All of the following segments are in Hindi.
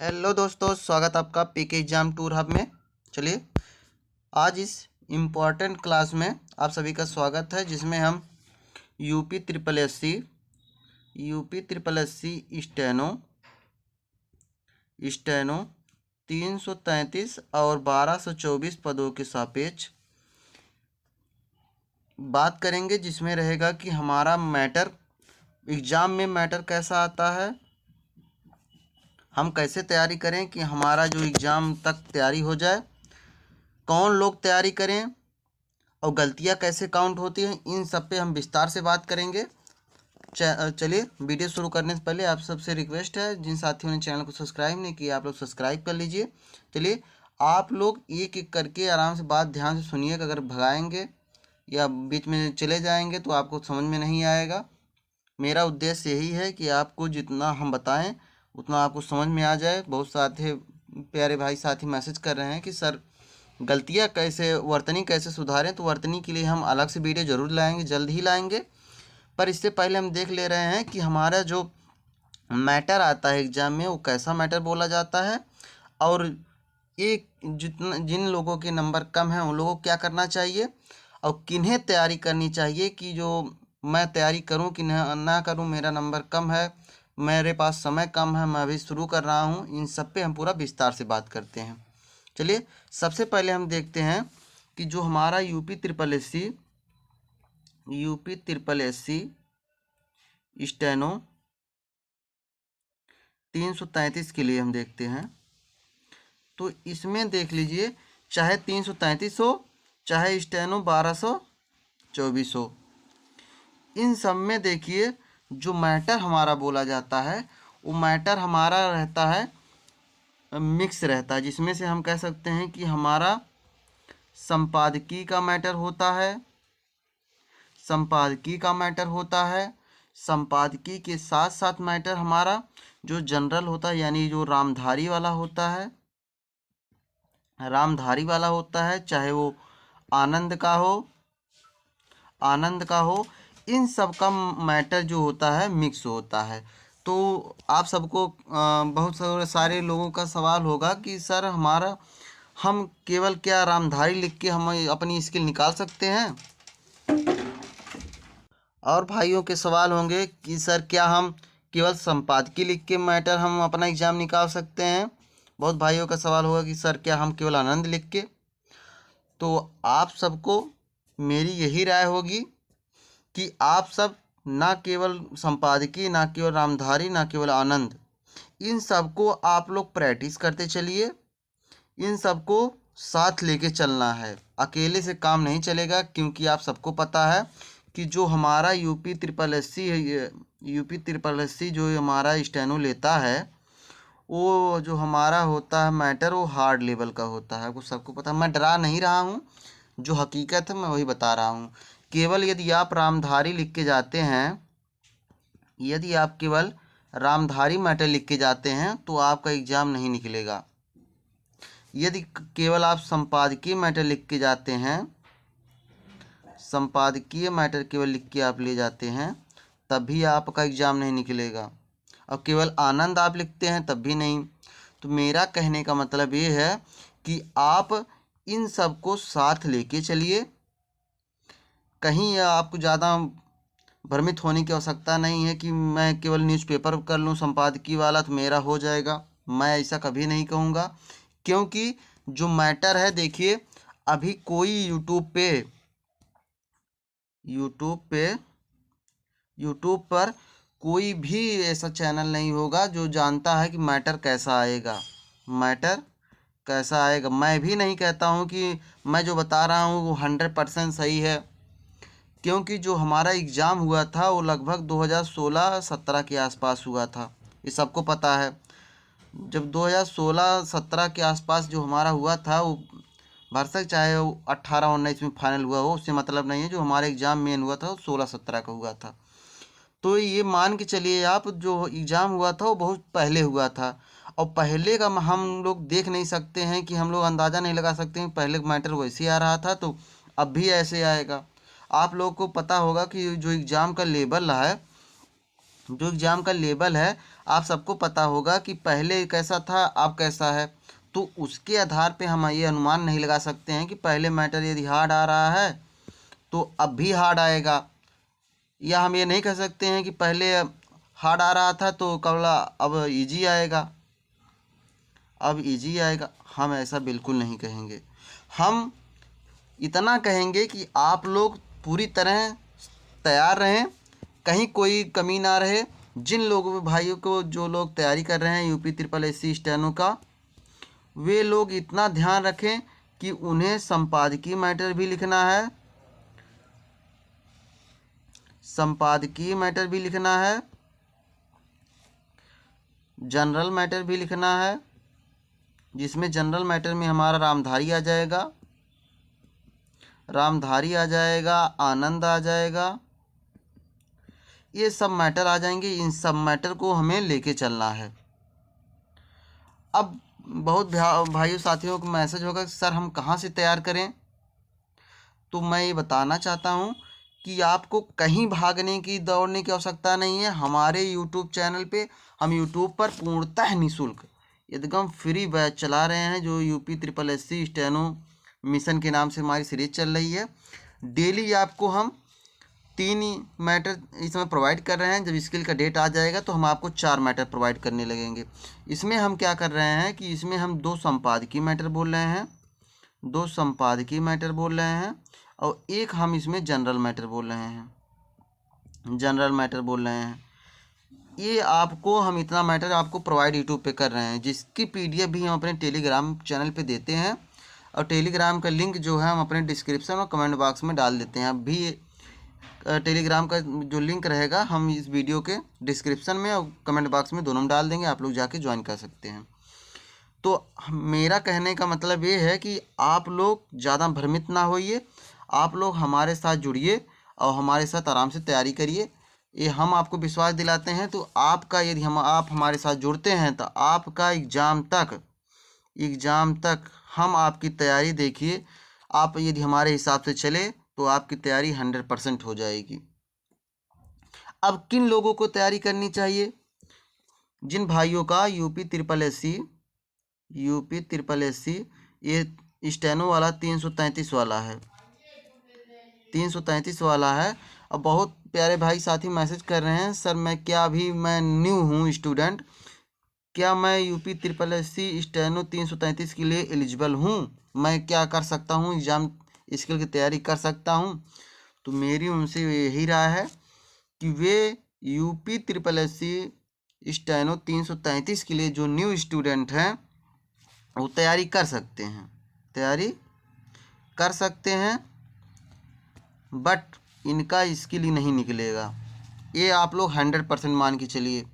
हेलो दोस्तों, स्वागत आपका पीके एग्जाम टूर हब में। चलिए, आज इस इम्पॉर्टेंट क्लास में आप सभी का स्वागत है, जिसमें हम UP triple S C steno 333 और 1224 पदों के सापेक्ष बात करेंगे, जिसमें रहेगा कि हमारा मैटर एग्ज़ाम में मैटर कैसा आता है, हम कैसे तैयारी करें कि हमारा जो एग्ज़ाम तक तैयारी हो जाए, कौन लोग तैयारी करें और गलतियां कैसे काउंट होती हैं, इन सब पे हम विस्तार से बात करेंगे। चलिए, वीडियो शुरू करने से पहले आप सबसे रिक्वेस्ट है, जिन साथियों ने चैनल को सब्सक्राइब नहीं किया आप लोग सब्सक्राइब कर लीजिए। चलिए, आप लोग एक एक करके आराम से बात ध्यान से सुनिएगा। अगर भगाएंगे या बीच में चले जाएंगे तो आपको समझ में नहीं आएगा। मेरा उद्देश्य यही है कि आपको जितना हम बताएं उतना आपको समझ में आ जाए। बहुत साथी प्यारे भाई साथी मैसेज कर रहे हैं कि सर गलतियां कैसे, वर्तनी कैसे सुधारें, तो वर्तनी के लिए हम अलग से वीडियो ज़रूर लाएंगे, जल्द ही लाएंगे। पर इससे पहले हम देख ले रहे हैं कि हमारा जो मैटर आता है एग्ज़ाम में वो कैसा मैटर बोला जाता है, और एक जिन लोगों के नंबर कम हैं उन लोगों को क्या करना चाहिए और किन्हें तैयारी करनी चाहिए, कि जो मैं तैयारी करूं कि ना करूं, मेरा नंबर कम है, मेरे पास समय कम है, मैं अभी शुरू कर रहा हूं। इन सब पे हम पूरा विस्तार से बात करते हैं। चलिए, सबसे पहले हम देखते हैं कि जो हमारा UP triple S C steno 333 के लिए हम देखते हैं। तो इसमें देख लीजिए, चाहे 333 हो, चाहे स्टेनो 1224 हो, इन सब में देखिए जो मैटर हमारा बोला जाता है वो मैटर हमारा रहता है, मिक्स रहता है, जिसमें से हम कह सकते हैं कि हमारा संपादकीय का मैटर होता है, संपादकीय के साथ साथ मैटर हमारा जो जनरल होता है, यानी जो रामधारी वाला होता है, चाहे वो आनंद का हो, इन सब का मैटर जो होता है मिक्स होता है। तो आप सबको बहुत सारे लोगों का सवाल होगा कि सर हम केवल क्या रामधारी लिख के हम अपनी स्किल निकाल सकते हैं, और भाइयों के सवाल होंगे कि सर क्या हम केवल संपादकीय लिख के मैटर हम अपना एग्ज़ाम निकाल सकते हैं। बहुत भाइयों का सवाल होगा कि सर क्या हम केवल आनंद लिख के। तो आप सबको मेरी यही राय होगी कि आप सब ना केवल संपादकीय, ना केवल रामधारी, ना केवल आनंद, इन सबको आप लोग प्रैक्टिस करते चलिए। इन सबको साथ लेके चलना है, अकेले से काम नहीं चलेगा, क्योंकि आप सबको पता है कि जो हमारा यूपी ट्रिपल एस सी जो हमारा स्टेनो लेता है, वो जो हमारा होता है मैटर, वो हार्ड लेवल का होता है। वो सबको पता है, मैं डरा नहीं रहा हूँ, जो हकीकत है मैं वही बता रहा हूँ। केवल यदि आप रामधारी लिख के जाते हैं, यदि आप केवल रामधारी मैटर लिख के जाते हैं तो आपका एग्ज़ाम नहीं निकलेगा। यदि केवल आप संपादकीय मैटर लिख के जाते हैं, संपादकीय मैटर केवल लिख के आप ले जाते हैं, तब भी आपका एग्ज़ाम नहीं निकलेगा, और केवल आनंद आप लिखते हैं तब भी नहीं। तो मेरा कहने का मतलब ये है कि आप इन सब को साथ लेके चलिए। कहीं आपको ज़्यादा भ्रमित होने की आवश्यकता नहीं है कि मैं केवल न्यूज़पेपर कर लूँ संपादकीय वाला तो मेरा हो जाएगा। मैं ऐसा कभी नहीं कहूँगा, क्योंकि जो मैटर है, देखिए अभी कोई यूट्यूब पर कोई भी ऐसा चैनल नहीं होगा जो जानता है कि मैटर कैसा आएगा। मैं भी नहीं कहता हूँ कि मैं जो बता रहा हूँ वो 100% सही है, क्योंकि जो हमारा एग्ज़ाम हुआ था वो लगभग 2016-17 के आसपास हुआ था, ये सबको पता है। जब 2016-17 के आसपास जो हमारा हुआ था, वो भरसक चाहे वो 18-19 में फाइनल हुआ हो, उससे मतलब नहीं है। जो हमारा एग्ज़ाम मेन हुआ था वो 16-17 का हुआ था। तो ये मान के चलिए आप, जो एग्ज़ाम हुआ था वो बहुत पहले हुआ था, और पहले का हम लोग देख नहीं सकते हैं, कि हम लोग अंदाज़ा नहीं लगा सकते हैं पहले मैटर वैसे आ रहा था तो अब भी ऐसे आएगा। आप लोग को पता होगा कि जो एग्ज़ाम का लेवल है जो एग्ज़ाम का लेवल है, आप सबको पता होगा कि पहले कैसा था, अब कैसा है। तो उसके आधार पे हम ये अनुमान नहीं लगा सकते हैं कि पहले मैटर यदि हार्ड आ रहा है तो अब भी हार्ड आएगा, या हम ये नहीं कह सकते हैं कि पहले हार्ड आ रहा था तो कबला अब इजी आएगा, अब इजी आएगा। हम ऐसा बिल्कुल नहीं कहेंगे। हम इतना कहेंगे कि आप लोग पूरी तरह तैयार रहें, कहीं कोई कमी ना रहे। जिन लोगों भाइयों को, जो लोग तैयारी कर रहे हैं यूपी ट्रिपल एससी स्टेनो का, वे लोग इतना ध्यान रखें कि उन्हें संपादकीय मैटर भी लिखना है, संपादकीय मैटर भी लिखना है, जनरल मैटर भी लिखना है, जिसमें जनरल मैटर में हमारा रामधारी आ जाएगा, रामधारी आ जाएगा, आनंद आ जाएगा, ये सब मैटर आ जाएंगे। इन सब मैटर को हमें लेके चलना है। अब बहुत भाइयों साथियों को मैसेज होगा कि सर हम कहाँ से तैयार करें, तो मैं ये बताना चाहता हूँ कि आपको कहीं भागने की, दौड़ने की आवश्यकता नहीं है। हमारे यूट्यूब चैनल पे हम यूट्यूब पर पूर्णतः निःशुल्क एकदम फ्री बैच चला रहे हैं, जो UP triple SC steno mission के नाम से हमारी सीरीज चल रही है। डेली आपको हम 3 मैटर इस समय प्रोवाइड कर रहे हैं। जब स्किल का डेट आ जाएगा तो हम आपको 4 मैटर प्रोवाइड करने लगेंगे। इसमें हम क्या कर रहे हैं कि इसमें हम 2 संपादकीय मैटर बोल रहे हैं, 2 संपादकीय मैटर बोल रहे हैं, और एक हम इसमें जनरल मैटर बोल रहे हैं, जनरल मैटर बोल रहे हैं। ये आपको हम इतना मैटर आपको प्रोवाइड यूट्यूब पे कर रहे हैं, जिसकी पीडीएफ भी हम अपने टेलीग्राम चैनल पे देते हैं, और टेलीग्राम का लिंक जो है हम अपने डिस्क्रिप्शन और कमेंट बॉक्स में डाल देते हैं। अब भी टेलीग्राम का जो लिंक रहेगा हम इस वीडियो के डिस्क्रिप्शन में और कमेंट बॉक्स में दोनों में डाल देंगे, आप लोग जाके ज्वाइन कर सकते हैं। तो मेरा कहने का मतलब ये है कि आप लोग ज़्यादा भ्रमित ना होइए, आप लोग हमारे साथ जुड़िए और हमारे साथ आराम से तैयारी करिए। ये हम आपको विश्वास दिलाते हैं। तो आपका यदि आप हमारे साथ जुड़ते हैं तो आपका एग्ज़ाम तक हम आपकी तैयारी, देखिए आप यदि हमारे हिसाब से चले तो आपकी तैयारी 100% हो जाएगी। अब किन लोगों को तैयारी करनी चाहिए? जिन भाइयों का यूपी ट्रिपल एससी ये स्टेनो वाला 333 वाला है, 333 वाला है। अब बहुत प्यारे भाई साथी मैसेज कर रहे हैं, सर मैं न्यू हूँ स्टूडेंट, क्या मैं यूपी ट्रिपल एससी स्टेनो 333 के लिए एलिजिबल हूँ? मैं क्या कर सकता हूँ, एग्ज़ाम स्किल की तैयारी कर सकता हूँ? तो मेरी उनसे यही राय है कि वे यूपी ट्रिपल एससी स्टेनो 333 के लिए जो न्यू स्टूडेंट हैं वो तैयारी कर सकते हैं, तैयारी कर सकते हैं, बट इनका स्किल ही नहीं निकलेगा। ये आप लोग 100% मान के चलिए।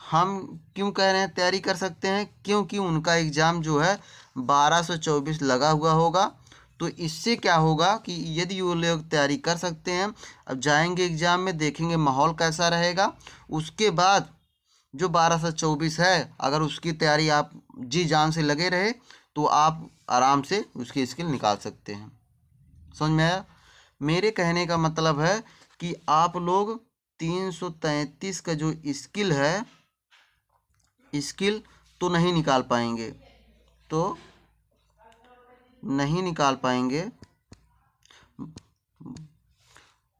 हम क्यों कह रहे हैं तैयारी कर सकते हैं? क्योंकि उनका एग्ज़ाम जो है 1224 लगा हुआ होगा। तो इससे क्या होगा कि यदि वो लोग तैयारी कर सकते हैं, अब जाएंगे एग्ज़ाम में, देखेंगे माहौल कैसा रहेगा, उसके बाद जो 1224 है, अगर उसकी तैयारी आप जी जान से लगे रहे तो आप आराम से उसकी स्किल निकाल सकते हैं। समझ में आया? मेरे कहने का मतलब है कि आप लोग 333 का जो स्किल है, स्किल तो नहीं निकाल पाएंगे, तो नहीं निकाल पाएंगे,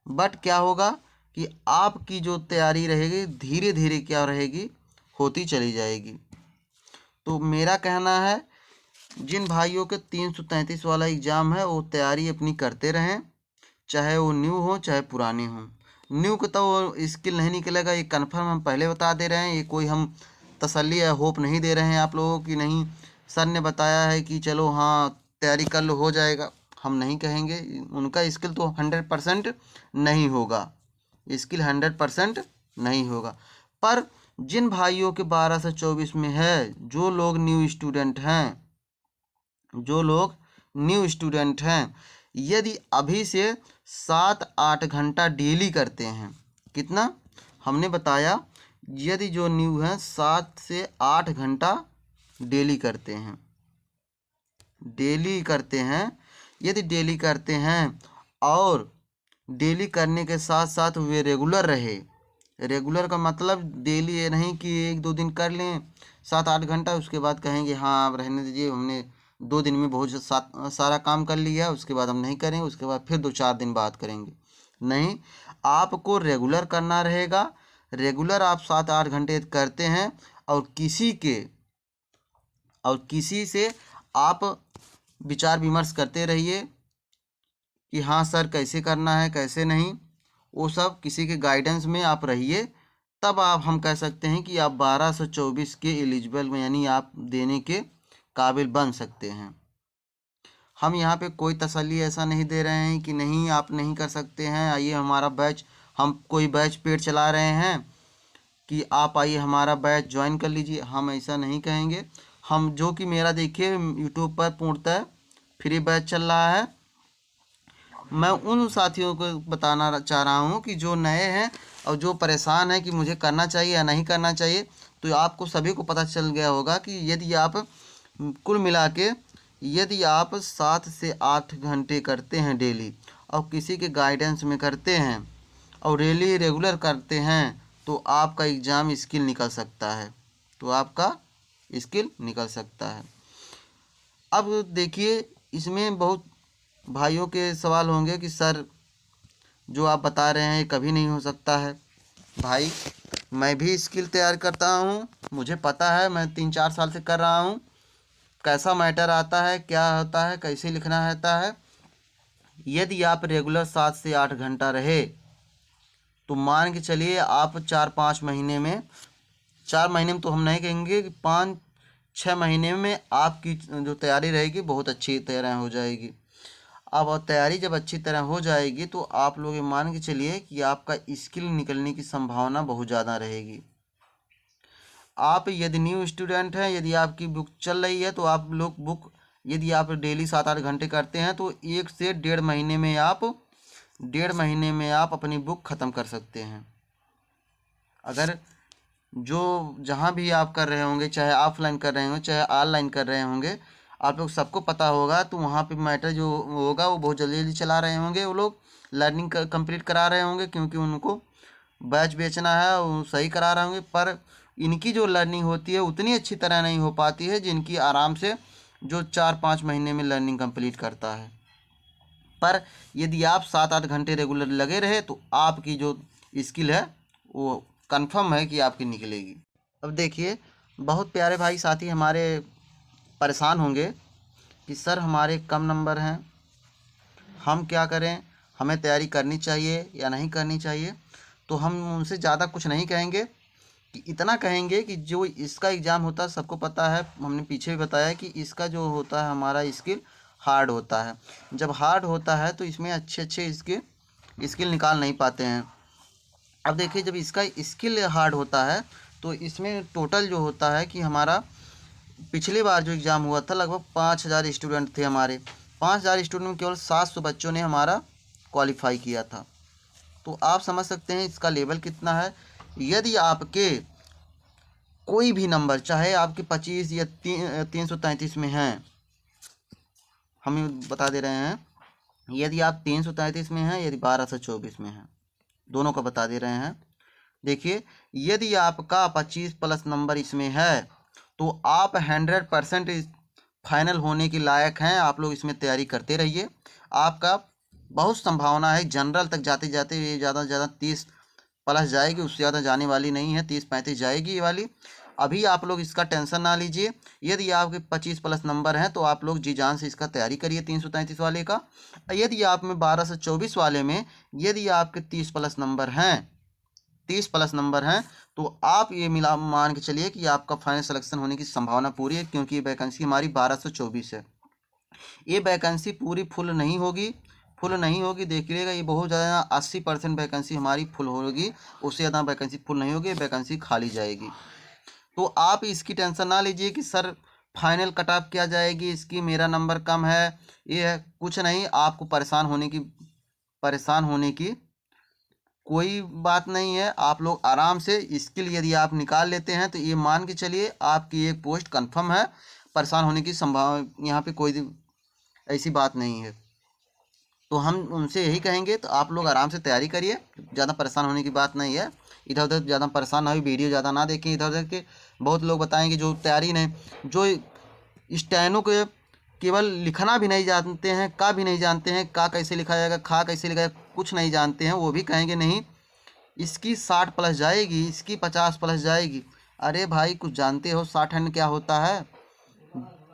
बट क्या होगा कि आपकी जो तैयारी रहेगी धीरे धीरे क्या रहेगी, होती चली जाएगी। तो मेरा कहना है जिन भाइयों के 333 वाला एग्ज़ाम है वो तैयारी अपनी करते रहें, चाहे वो न्यू हो चाहे पुराने हों। न्यू को तो वो स्किल नहीं निकलेगा, ये कन्फर्म हम पहले बता दे रहे हैं। ये कोई हम तसल्ली या होप नहीं दे रहे हैं आप लोगों की, नहीं सर ने बताया है कि चलो हाँ तैयारी कर लो हो जाएगा, हम नहीं कहेंगे। उनका स्किल तो 100% नहीं होगा, स्किल 100% नहीं होगा। पर जिन भाइयों के 12 से 24 में है, जो लोग न्यू स्टूडेंट हैं, यदि अभी से 7-8 घंटा डेली करते हैं, कितना हमने बताया, यदि जो न्यू है 7 से 8 घंटा डेली करते हैं, यदि डेली करते हैं और डेली करने के साथ साथ वे रेगुलर रहे, रेगुलर का मतलब डेली ये नहीं कि 1-2 दिन कर लें 7-8 घंटा, उसके बाद कहेंगे हाँ अब रहने दीजिए, हमने 2 दिन में बहुत सारा काम कर लिया, उसके बाद हम नहीं करेंगे, उसके बाद फिर 2-4 दिन बाद करेंगे। नहीं, आपको रेगुलर करना रहेगा। रेगुलर आप 7-8 घंटे करते हैं और किसी से आप विचार विमर्श करते रहिए कि हाँ सर कैसे करना है कैसे नहीं, वो सब किसी के गाइडेंस में आप रहिए, तब आप हम कह सकते हैं कि आप 1224 के एलिजिबल में यानी आप देने के काबिल बन सकते हैं। हम यहाँ पे कोई तसल्ली ऐसा नहीं दे रहे हैं कि नहीं आप नहीं कर सकते हैं, आइए हमारा बैच, हम कोई बैच पेड चला रहे हैं कि आप आइए हमारा बैच ज्वाइन कर लीजिए, हम ऐसा नहीं कहेंगे। हम जो कि मेरा देखिए यूट्यूब पर पूर्णतः फ्री बैच चल रहा है। मैं उन साथियों को बताना चाह रहा हूँ कि जो नए हैं और जो परेशान हैं कि मुझे करना चाहिए या नहीं करना चाहिए, तो आपको सभी को पता चल गया होगा कि यदि आप कुल मिला के यदि आप 7 से 8 घंटे करते हैं डेली और किसी के गाइडेंस में करते हैं और डेली रेगुलर करते हैं, तो आपका एग्ज़ाम स्किल निकल सकता है, अब देखिए इसमें बहुत भाइयों के सवाल होंगे कि सर जो आप बता रहे हैं ये कभी नहीं हो सकता है। भाई मैं भी स्किल तैयार करता हूँ, मुझे पता है, मैं 3-4 साल से कर रहा हूँ, कैसा मैटर आता है, क्या होता है, कैसे लिखना रहता है। यदि आप रेगुलर 7 से 8 घंटा रहे तो मान के चलिए आप 4-5 महीने में तो हम नहीं कहेंगे कि 5-6 महीने में आपकी जो तैयारी रहेगी बहुत अच्छी तरह हो जाएगी। अब और तैयारी जब अच्छी तरह हो जाएगी तो आप लोग ये मान के चलिए कि आपका स्किल निकलने की संभावना बहुत ज़्यादा रहेगी। आप यदि न्यू स्टूडेंट हैं, यदि आपकी बुक चल रही है तो आप लोग बुक यदि आप डेली 7-8 घंटे करते हैं तो 1 से 1.5 महीने में आप अपनी बुक ख़त्म कर सकते हैं। अगर जो जहाँ भी आप कर रहे होंगे, चाहे ऑफलाइन कर रहे होंगे चाहे ऑनलाइन कर रहे होंगे, आप लोग सबको पता होगा, तो वहाँ पे मैटर जो होगा वो बहुत जल्दी जल्दी चला रहे होंगे, वो लोग लर्निंग कंप्लीट करा रहे होंगे क्योंकि उनको बैच बेचना है, वो सही करा रहे होंगे। पर इनकी जो लर्निंग होती है उतनी अच्छी तरह नहीं हो पाती है जिनकी आराम से जो 4-5 महीने में लर्निंग कंप्लीट करता है। पर यदि आप 7-8 घंटे रेगुलर लगे रहे तो आपकी जो स्किल है वो कंफर्म है कि आपकी निकलेगी। अब देखिए बहुत प्यारे भाई साथी हमारे परेशान होंगे कि सर हमारे कम नंबर हैं, हम क्या करें, हमें तैयारी करनी चाहिए या नहीं करनी चाहिए। तो हम उनसे ज़्यादा कुछ नहीं कहेंगे, कि इतना कहेंगे कि जो इसका एग्ज़ाम होता है सबको पता है, हमने पीछे भी बताया कि इसका जो होता है हमारा स्किल हार्ड होता है। जब हार्ड होता है तो इसमें अच्छे अच्छे इसके स्किल निकाल नहीं पाते हैं। अब देखिए जब इसका स्किल हार्ड होता है तो इसमें टोटल जो होता है कि हमारा पिछली बार जो एग्ज़ाम हुआ था लगभग 5,000 स्टूडेंट थे हमारे, 5,000 स्टूडेंट में केवल 700 बच्चों ने हमारा क्वालिफाई किया था। तो आप समझ सकते हैं इसका लेवल कितना है। यदि आपके कोई भी नंबर चाहे आपके 25 या 333 में हैं, हम बता दे रहे हैं, यदि आप 333 में हैं, यदि 1224 में हैं, दोनों का बता दे रहे हैं। देखिए यदि आपका 25 प्लस नंबर इसमें है तो आप 100% फाइनल होने के लायक हैं। आप लोग इसमें तैयारी करते रहिए, आपका बहुत संभावना है जनरल तक जाते जाते ये ज़्यादा से ज़्यादा 30 प्लस जाएगी, उससे ज़्यादा जाने वाली नहीं है, 30-35 जाएगी ये वाली। अभी आप लोग इसका टेंशन ना लीजिए। यदि आपके 25 प्लस नंबर हैं तो आप लोग जी जान से इसका तैयारी करिए 333 वाले का। यदि आप में 12 से 24 वाले में यदि आपके 30 प्लस नंबर हैं तो आप ये मिला मान के चलिए कि आपका फाइनल सिलेक्शन होने की संभावना पूरी है, क्योंकि ये वैकेंसी हमारी 1224 है। ये वैकेंसी पूरी फुल नहीं होगी, देखिएगा ये बहुत ज़्यादा 80% वैकेंसी हमारी फुल होगी, उससे ज़्यादा वैकेंसी फुल नहीं होगी, वैकेंसी खाली जाएगी। तो आप इसकी टेंशन ना लीजिए कि सर फाइनल कट ऑफ क्या जाएगी इसकी, मेरा नंबर कम है, ये है, कुछ नहीं। आपको परेशान होने की कोई बात नहीं है। आप लोग आराम से स्किल यदि आप निकाल लेते हैं तो ये मान के चलिए आपकी एक पोस्ट कंफर्म है, परेशान होने की संभावना यहाँ पे कोई ऐसी बात नहीं है। तो हम उनसे यही कहेंगे, तो आप लोग आराम से तैयारी करिए, ज़्यादा परेशान होने की बात नहीं है। इधर उधर ज़्यादा परेशान ना हुई, वीडियो ज़्यादा ना देखें इधर उधर के। बहुत लोग बताएंगे जो तैयारी नहीं, जो स्टेनो के केवल लिखना भी नहीं जानते हैं, का भी नहीं जानते हैं, का कैसे लिखा जाएगा, खा कैसे लिखा जाएगा, कुछ नहीं जानते हैं, वो भी कहेंगे नहीं इसकी 60 प्लस जाएगी, इसकी 50 प्लस जाएगी। अरे भाई कुछ जानते हो 60 हैंड क्या होता है?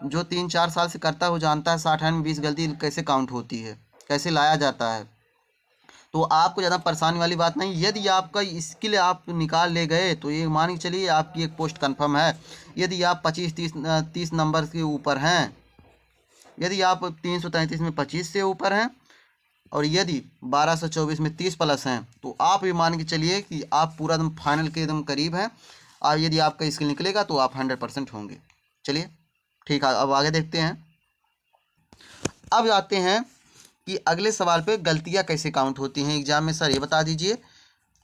जो 3-4 साल से करता है वो जानता है 60 हैंड में 20 गलती कैसे काउंट होती है, कैसे लाया जाता है। तो आपको ज़्यादा परेशानी वाली बात नहीं। यदि आपका स्किल आप निकाल ले गए तो ये मान के चलिए आपकी एक पोस्ट कंफर्म है। यदि आप 25-30 नंबर के ऊपर हैं, यदि आप 333 में 25 से ऊपर हैं, और यदि 1224 में 30 प्लस हैं, तो आप ये मान के चलिए कि आप पूरा एकदम फाइनल के एकदम करीब हैं। और यदि आपका स्किल निकलेगा तो आप 100% होंगे। चलिए ठीक है, अब आगे देखते हैं। अब आते हैं कि अगले सवाल पे गलतियां कैसे काउंट होती हैं एग्जाम में, सर ये बता दीजिए,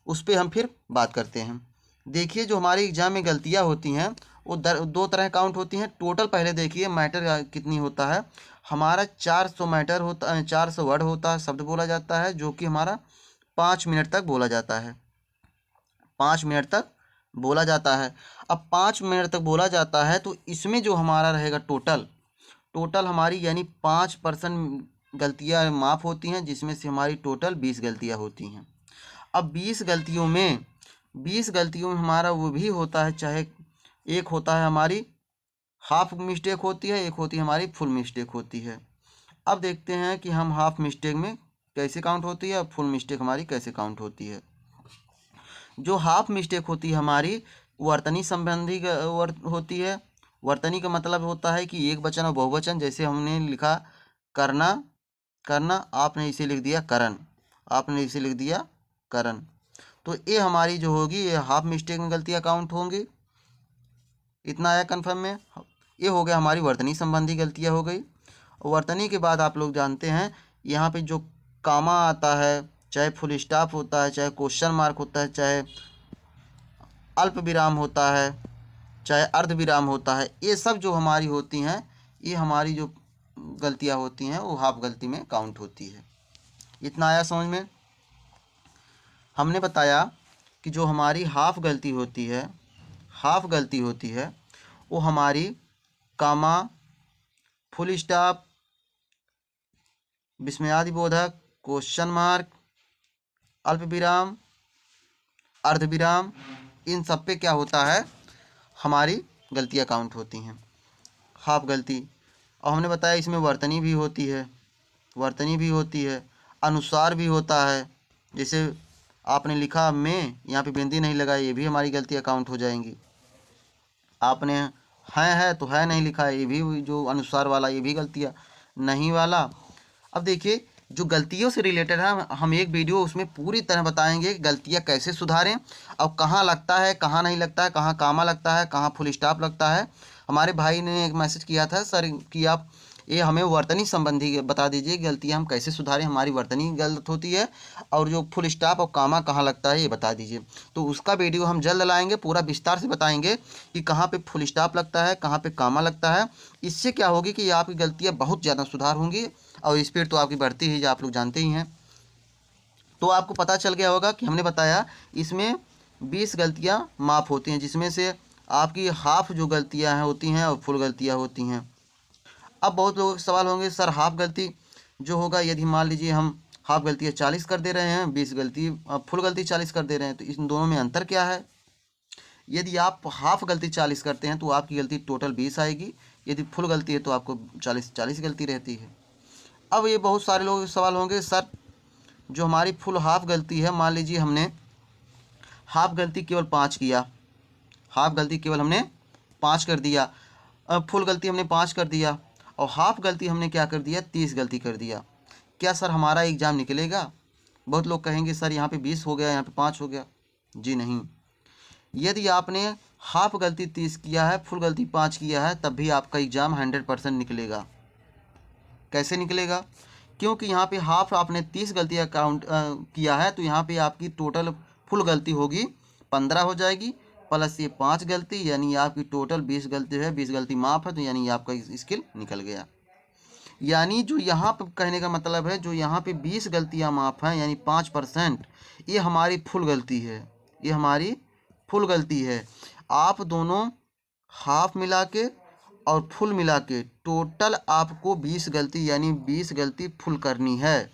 उस पर हम फिर बात करते हैं। देखिए जो हमारे एग्जाम में गलतियां होती हैं वो दो तरह काउंट होती हैं। टोटल पहले देखिए मैटर कितनी होता है। हमारा 400 मैटर होता है, 400 वर्ड होता है, शब्द बोला जाता है, जो कि हमारा 5 मिनट तक बोला जाता है। 5 मिनट तक बोला जाता है। अब 5 मिनट तक बोला जाता है तो इसमें जो हमारा रहेगा टोटल हमारी यानी 5% गलतियाँ माफ़ होती हैं, जिसमें से हमारी टोटल 20 गलतियाँ होती हैं। अब 20 गलतियों में हमारा वो भी होता है, चाहे एक होता है हमारी हाफ मिस्टेक होती है, एक होती है हमारी फुल मिस्टेक होती है। अब देखते हैं कि हम हाफ मिस्टेक में कैसे काउंट होती है और फुल मिस्टेक हमारी कैसे काउंट होती है। जो हाफ मिस्टेक होती है हमारी वर्तनी संबंधी होती है। वर्तनी का मतलब होता है कि एक वचन और बहुवचन, जैसे हमने लिखा करना, आपने इसे लिख दिया करन, आपने इसे लिख दिया करन। तो ये हमारी जो होगी ये हाफ मिस्टेक में गलतियाँ काउंट होंगी। इतना आया कन्फर्म में। ये हो गया हमारी वर्तनी संबंधी गलतियाँ हो गई। वर्तनी के बाद आप लोग जानते हैं यहाँ पे जो कामा आता है, चाहे फुल स्टॉप होता है, चाहे क्वेश्चन मार्क होता है, चाहे अल्प विराम होता है, चाहे अर्ध विराम होता है, ये सब जो हमारी होती हैं, ये हमारी जो गलतियाँ होती हैं वो हाफ गलती में काउंट होती है। इतना आया समझ में। हमने बताया कि जो हमारी हाफ गलती होती है वो हमारी कामा, फुल स्टॉप, विस्मयादि बोधक, क्वेश्चन मार्क, अल्प विराम, अर्ध विराम, इन सब पे क्या होता है हमारी गलतियाँ काउंट होती हैं, हाफ गलती। और हमने बताया इसमें वर्तनी भी होती है, अनुसार भी होता है। जैसे आपने लिखा में, यहाँ पे बिंदी नहीं लगाई, ये भी हमारी गलतियाँ काउंट हो जाएंगी। आपने है तो है नहीं लिखा है, ये भी जो अनुसार वाला, ये भी गलतियाँ नहीं वाला। अब देखिए जो गलतियों से रिलेटेड है हम एक वीडियो उसमें पूरी तरह बताएंगे गलतियाँ कैसे सुधारें और कहाँ लगता है, कहाँ नहीं लगता है, कहाँ कामा लगता है, कहाँ फुल स्टॉप लगता है। हमारे भाई ने एक मैसेज किया था सर कि आप ये हमें वर्तनी संबंधी बता दीजिए गलतियाँ हम कैसे सुधारें, हमारी वर्तनी गलत होती है, और जो फुल स्टॉप और कामा कहाँ लगता है ये बता दीजिए। तो उसका वीडियो हम जल्द लाएंगे, पूरा विस्तार से बताएंगे कि कहाँ पे फुल स्टॉप लगता है, कहाँ पे कामा लगता है। इससे क्या होगी कि आपकी गलतियाँ बहुत ज़्यादा सुधार होंगी और स्पीड तो आपकी बढ़ती ही, आप लोग जानते ही हैं। तो आपको पता चल गया होगा कि हमने बताया इसमें 20 गलतियाँ माफ़ होती हैं, जिसमें से आपकी हाफ जो गलतियाँ हैं होती हैं और फुल गलतियाँ होती हैं। अब बहुत लोगों के सवाल होंगे सर हाफ गलती जो होगा, यदि मान लीजिए हम हाफ गलती 40 कर दे रहे हैं, 20 गलती फुल गलती 40 कर दे रहे हैं, तो इन दोनों में अंतर क्या है? यदि आप हाफ गलती 40 करते हैं तो आपकी गलती टोटल 20 आएगी, यदि फुल गलती है तो आपको 40 गलती रहती है। अब ये बहुत सारे लोगों के सवाल होंगे सर जो हमारी फुल हाफ गलती है, मान लीजिए हमने हाफ गलती केवल 5 किया, हाफ गलती केवल हमने 5 कर दिया, अब फुल गलती हमने 5 कर दिया और हाफ गलती हमने क्या कर दिया 30 गलती कर दिया, क्या सर हमारा एग्ज़ाम निकलेगा? बहुत लोग कहेंगे सर यहाँ पे 20 हो गया, यहाँ पे 5 हो गया। जी नहीं, यदि आपने हाफ गलती 30 किया है, फुल गलती 5 किया है, तब भी आपका एग्ज़ाम 100% निकलेगा। कैसे निकलेगा? क्योंकि यहाँ पे हाफ आपने 30 गलतियाँ काउंट किया है, तो यहाँ पे आपकी टोटल फुल गलती होगी 15 हो जाएगी, प्लस ये 5 गलती, यानी आपकी टोटल 20 गलती है, 20 गलती माफ़ है, तो यानी आपका स्किल निकल गया। यानी जो यहाँ पे कहने का मतलब है, जो यहाँ पे 20 गलतियाँ माफ़ हैं यानी 5%, ये हमारी फुल गलती है, ये हमारी फुल गलती है। आप दोनों हाफ मिला के और फुल मिला के टोटल आपको 20 गलती यानी 20 गलती फुल करनी है।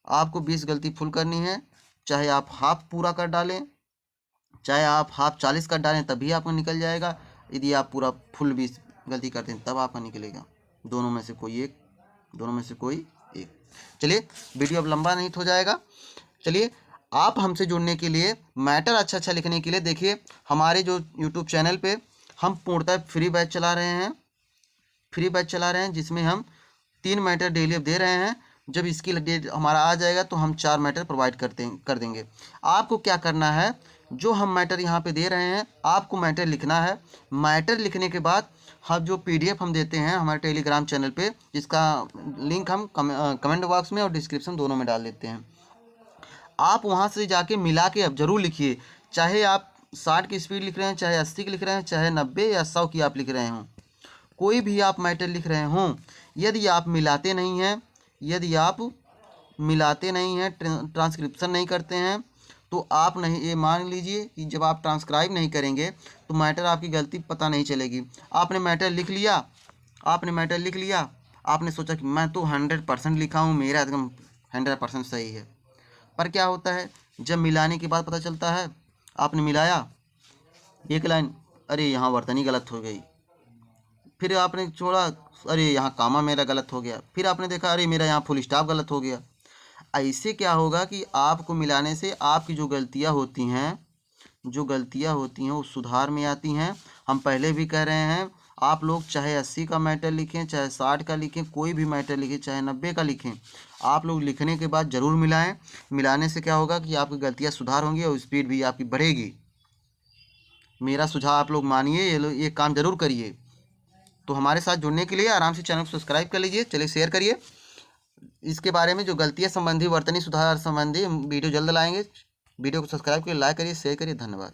आपको 20 गलती फुल करनी है, चाहे आप हाफ पूरा कर डालें, चाहे आप हाफ 40 कर डालें, तभी आपका निकल जाएगा। यदि आप पूरा फुल 20 गलती करते हैं तब आपका निकलेगा। दोनों में से कोई एक, दोनों में से कोई एक। चलिए वीडियो अब लंबा नहीं हो जाएगा। चलिए आप हमसे जुड़ने के लिए, मैटर अच्छा अच्छा लिखने के लिए, देखिए हमारे जो यूट्यूब चैनल पे हम पूर्णतः फ्री बैच चला रहे हैं, जिसमें हम 3 मैटर डेली दे रहे हैं। जब इसकी डेट हमारा आ जाएगा तो हम 4 मैटर प्रोवाइड कर देंगे। आपको क्या करना है, जो हम मैटर यहाँ पे दे रहे हैं आपको मैटर लिखना है। मैटर लिखने के बाद हम जो PDF हम देते हैं हमारे टेलीग्राम चैनल पे, जिसका लिंक हम कमेंट बॉक्स में और डिस्क्रिप्शन दोनों में डाल देते हैं। आप वहाँ से जाके मिला के अब ज़रूर लिखिए, चाहे आप 60 की स्पीड लिख रहे हैं, चाहे 80 की लिख रहे हैं, चाहे 90 या 100 की आप लिख रहे हों, कोई भी आप मैटर लिख रहे हों, यदि आप मिलाते नहीं हैं, ट्रांसक्रिप्शन नहीं करते हैं, तो आप नहीं, ये मान लीजिए कि जब आप ट्रांसक्राइब नहीं करेंगे तो मैटर आपकी गलती पता नहीं चलेगी। आपने मैटर लिख लिया, आपने सोचा कि मैं तो 100% लिखा हूँ, मेरा एकदम 100% सही है। पर क्या होता है, जब मिलाने के बाद पता चलता है, आपने मिलाया एक लाइन, अरे यहाँ वर्तनी गलत हो गई, फिर आपने छोड़ा, अरे यहाँ कामा मेरा गलत हो गया, फिर आपने देखा अरे मेरा यहाँ फुल स्टॉप गलत हो गया। ऐसे क्या होगा कि आपको मिलाने से आपकी जो गलतियाँ होती हैं वो सुधार में आती हैं। हम पहले भी कह रहे हैं, आप लोग चाहे 80 का मैटर लिखें, चाहे 60 का लिखें, कोई भी मैटर लिखें, चाहे 90 का लिखें, आप लोग लिखने के बाद ज़रूर मिलाएं। मिलाने से क्या होगा कि आपकी गलतियाँ सुधार होंगी और स्पीड भी आपकी बढ़ेगी। मेरा सुझाव आप लोग मानिए, ये काम ज़रूर करिए। तो हमारे साथ जुड़ने के लिए आराम से चैनल को सब्सक्राइब कर लीजिए। चलिए शेयर करिए। इसके बारे में जो गलतियाँ संबंधी, वर्तनी सुधार संबंधी वीडियो जल्द लाएंगे। वीडियो को सब्सक्राइब करिए, लाइक करिए, शेयर करिए। धन्यवाद।